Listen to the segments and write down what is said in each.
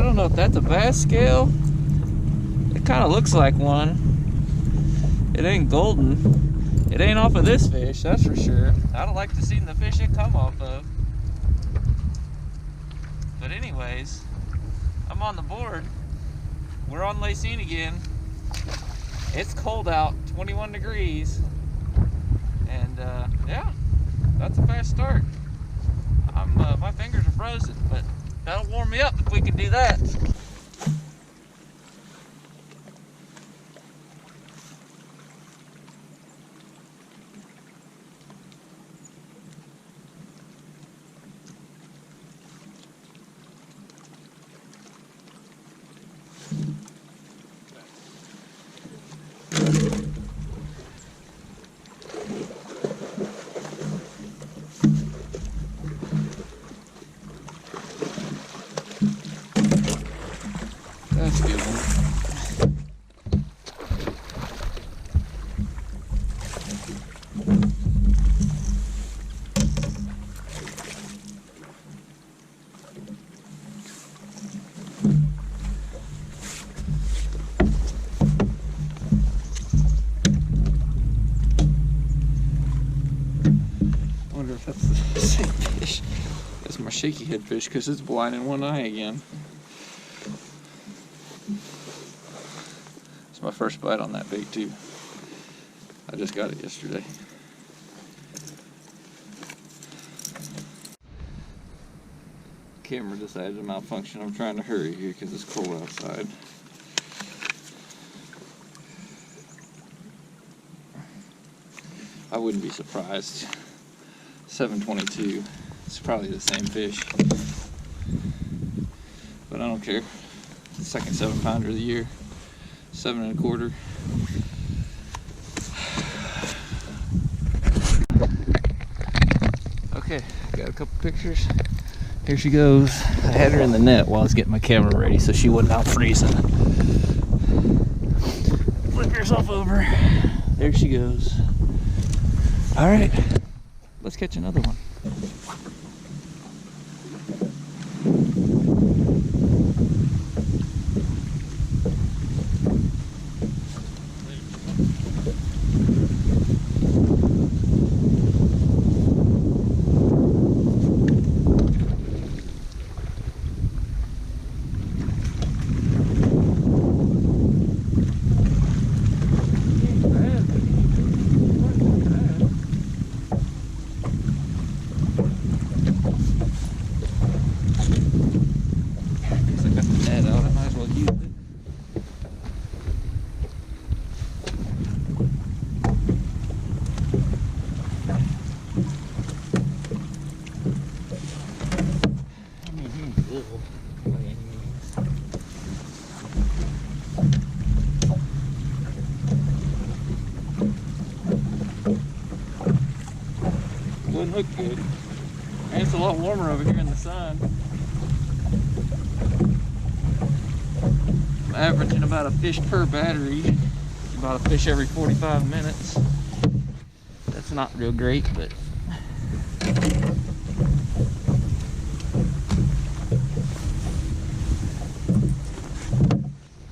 don't know if that's a bass scale. It kind of looks like one. It ain't golden. It ain't off of this fish, that's for sure. I'd like to see the fish it come off of. But anyways, I'm on the board. We're on Cygne again. It's cold out, 21 degrees. And yeah, that's a fast start. My fingers are frozen, but that'll warm me up if we can do that. That's a good one. I wonder if that's the same fish. That's my shaky head fish because it's blind in one eye again. It's my first bite on that bait too. I just got it yesterday. Camera decided to malfunction. I'm trying to hurry here because it's cold outside. I wouldn't be surprised. 722. It's probably the same fish. But I don't care. Second 7-pounder of the year. 7 1/4. Okay, got a couple pictures. Here she goes. I had her in the net while I was getting my camera ready so she wasn't out freezing. Flip yourself over. There she goes. Alright, let's catch another one. Wouldn't look good. And it's a lot warmer over here in the sun. I'm averaging about a fish per battery. About a fish every 45 minutes. That's not real great, but I'm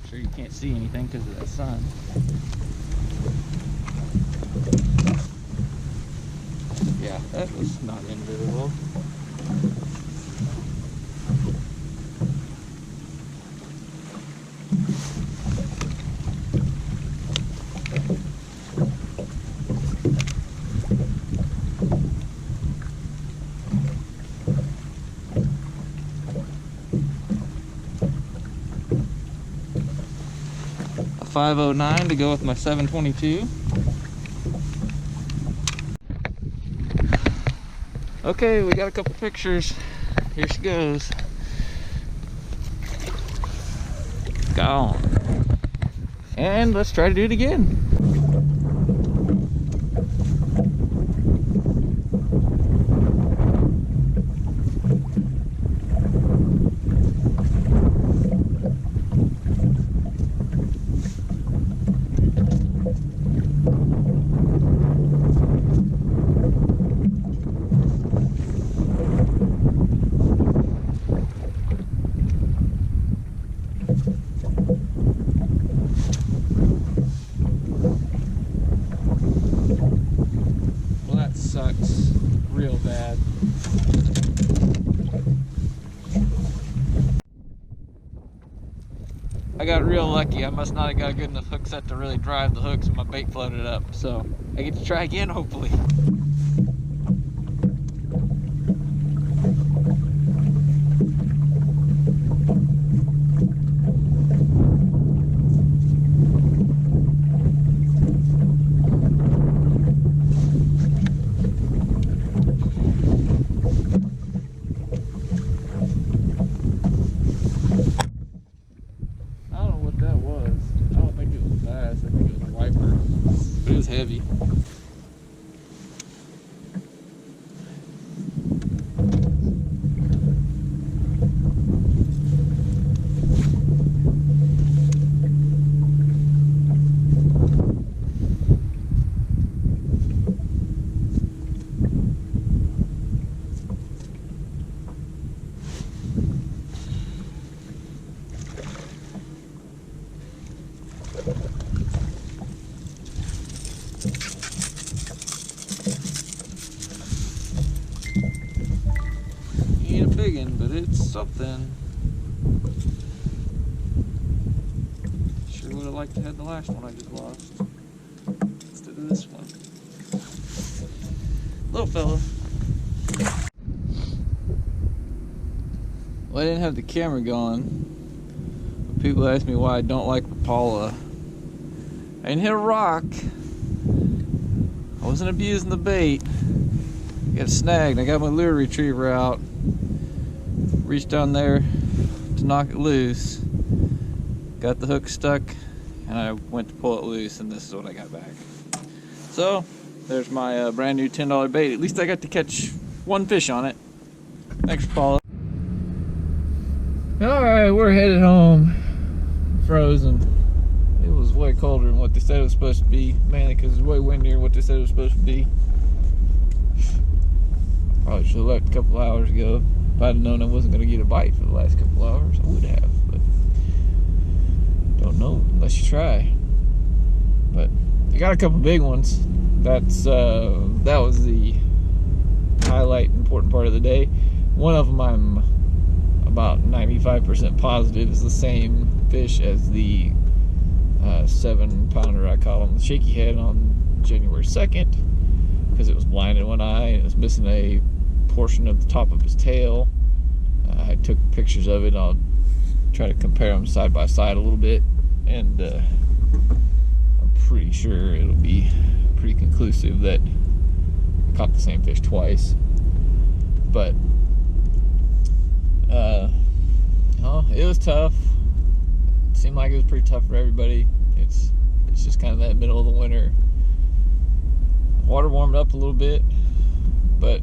sure you can't see anything because of that sun. Yeah, that was not in very well. A 509 to go with my 722. Okay, we got a couple pictures. Here she goes. Gone. And let's try to do it again. I got real lucky. I must not have got a good enough hook set to really drive the hooks and my bait floated up. So I get to try again, hopefully. It was heavy. Ain't a big one, but it's something. Sure would have liked to have the last one I just lost instead of this one. Little fella. Well, I didn't have the camera going, but people ask me why I don't like Rapala. I didn't hit a rock. I wasn't abusing the bait. I got snagged. I got my lure retriever out. Reached down there to knock it loose. Got the hook stuck, and I went to pull it loose, and this is what I got back. So, there's my brand new $10 bait. At least I got to catch one fish on it. Thanks, Paula. Alright, we're headed home. Frozen. It was way colder than what they said it was supposed to be, mainly because it's way windier than what they said it was supposed to be. Probably should have left a couple hours ago. If I'd have known I wasn't going to get a bite for the last couple hours, I would have, but don't know unless you try. But I got a couple big ones. That was the highlight, important part of the day. One of them I'm about 95% positive is the same fish as the 7-pounder I caught on the shaky head on January 2nd, because it was blind in one eye and it was missing a portion of the top of his tail. I took pictures of it. I'll try to compare them side by side a little bit, and I'm pretty sure it'll be pretty conclusive that I caught the same fish twice. But it was tough. It seemed like it was pretty tough for everybody. It's just kind of that middle of the winter. Water warmed up a little bit, but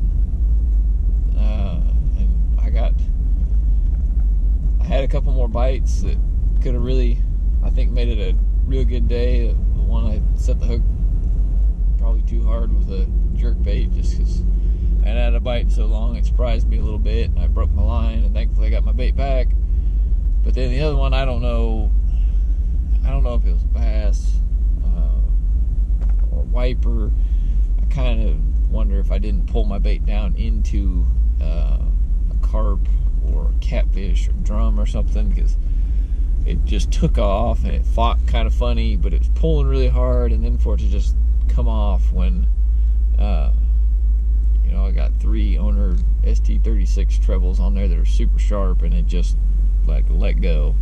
and I had a couple more bites that could have really, I think, made it a real good day. The one I set the hook probably too hard with a jerk bait, just because I hadn't had a bite in so long. It surprised me a little bit, and I broke my line, and thankfully I got my bait back. But then the other one, I don't know if it was a bass or wiper. I kind of wonder if I didn't pull my bait down into a carp or a catfish or drum or something, because it just took off and it fought kind of funny, but it was pulling really hard, and then for it to just come off when I got 3 owner ST36 trebles on there that are super sharp, and it just like let go.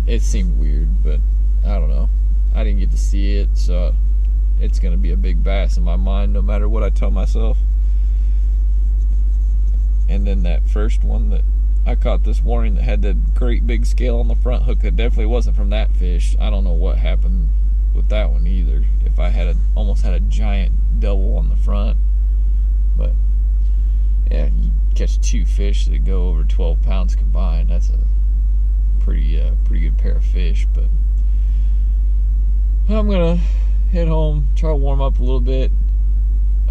It seemed weird, but I don't know. I didn't get to see it, so it's gonna be a big bass in my mind no matter what I tell myself. And then that first one that I caught this morning that had that great big scale on the front hook, that definitely wasn't from that fish. I don't know what happened with that one either. If I had almost had a giant double on the front. But yeah, you catch 2 fish that go over 12 pounds combined. That's a pretty good pair of fish. But I'm gonna head home, try to warm up a little bit.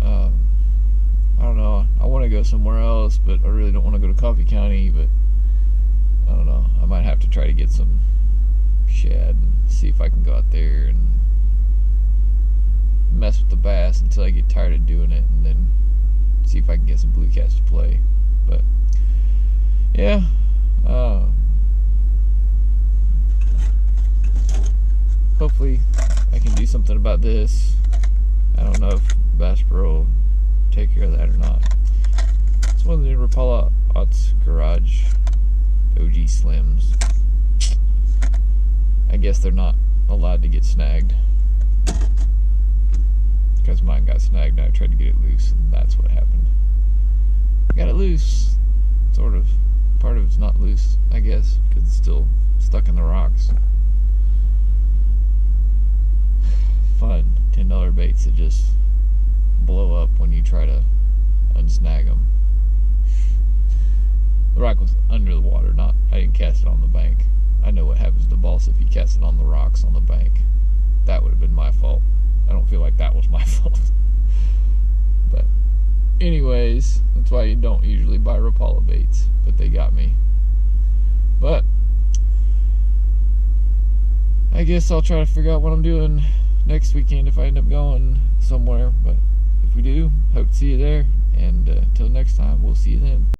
I don't know, I want to go somewhere else, but I really don't want to go to Coffee County. But I don't know, I might have to try to get some shad and see if I can go out there and mess with the bass until I get tired of doing it, and then see if I can get some blue cats to play. But yeah, about this. I don't know if Bass Pro will take care of that or not. It's one of the Rapala Ots Garage OG Slims. I guess they're not allowed to get snagged, because mine got snagged and I tried to get it loose, and that's what happened. I got it loose, sort of. Part of it's not loose, I guess, because it's still stuck in the rocks. Fun $10 baits that just blow up when you try to unsnag them. The rock was under the water, I didn't cast it on the bank. I know what happens to balsa if you cast it on the rocks on the bank. That would have been my fault. I don't feel like that was my fault. But anyways, that's why you don't usually buy Rapala baits, but they got me. But I guess I'll try to figure out what I'm doing next weekend if I end up going somewhere. But if we do, hope to see you there. And until next time, we'll see you then.